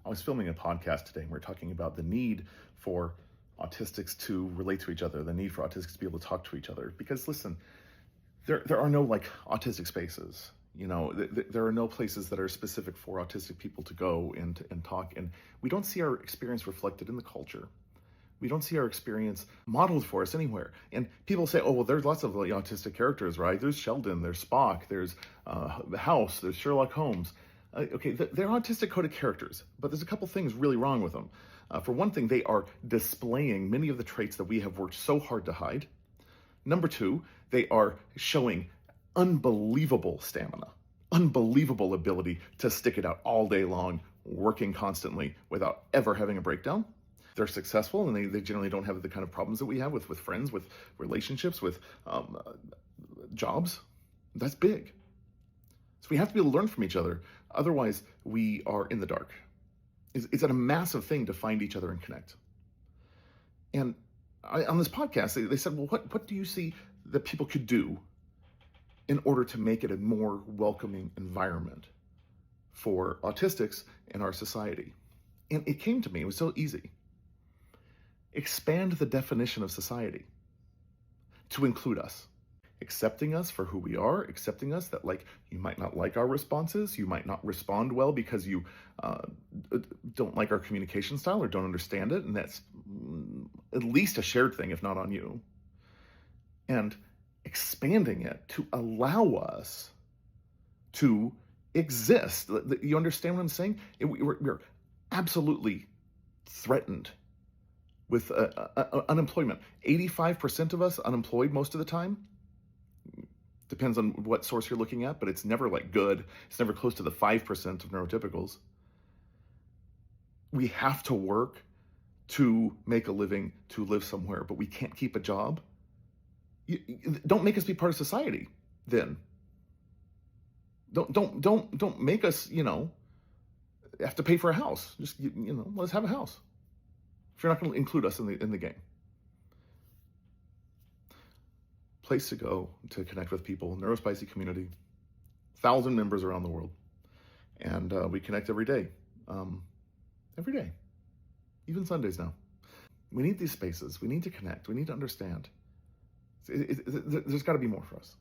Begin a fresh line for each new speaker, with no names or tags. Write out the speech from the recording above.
I was filming a podcast today and we are talking about the need for autistics to relate to each other, the need for autistics to be able to talk to each other. Because listen, there are no like autistic spaces. There are no places that are specific for autistic people to go and talk. And we don't see our experience reflected in the culture. We don't see our experience modeled for us anywhere. And people say, oh, well, there's lots of like, autistic characters, right? There's Sheldon, there's Spock, there's House, there's Sherlock Holmes. Okay, they're autistic coded characters, but there's a couple things really wrong with them. For one thing, they are displaying many of the traits that we have worked so hard to hide. Number two, they are showing unbelievable stamina, unbelievable ability to stick it out all day long, working constantly without ever having a breakdown. They're successful, and they generally don't have the kind of problems that we have with friends, with relationships, with jobs. That's big. So we have to be able to learn from each other. Otherwise, we are in the dark. It's a massive thing to find each other and connect. And on this podcast, they said, well, what do you see that people could do in order to make it a more welcoming environment for autistics in our society? And it came to me, it was so easy. Expand the definition of society to include us. Accepting us for who we are, accepting us that like you might not like our responses, you might not respond well because you don't like our communication style or don't understand it, and that's at least a shared thing, if not on you. And expanding it to allow us to exist. You understand what I'm saying? We're absolutely threatened with unemployment. 85% of us unemployed most of the time. Depends on what source you're looking at, but it's never like good. It's never close to the 5% of neurotypicals. We have to work to make a living, to live somewhere, but we can't keep a job. Don't make us be part of society then. Don't make us, have to pay for a house. Just, let us have a house. If you're not going to include us in the game. Place to go to connect with people, Neurospicy community, 1,000 members around the world. And we connect every day, even Sundays now. We need these spaces. We need to connect. We need to understand. There's got to be more for us.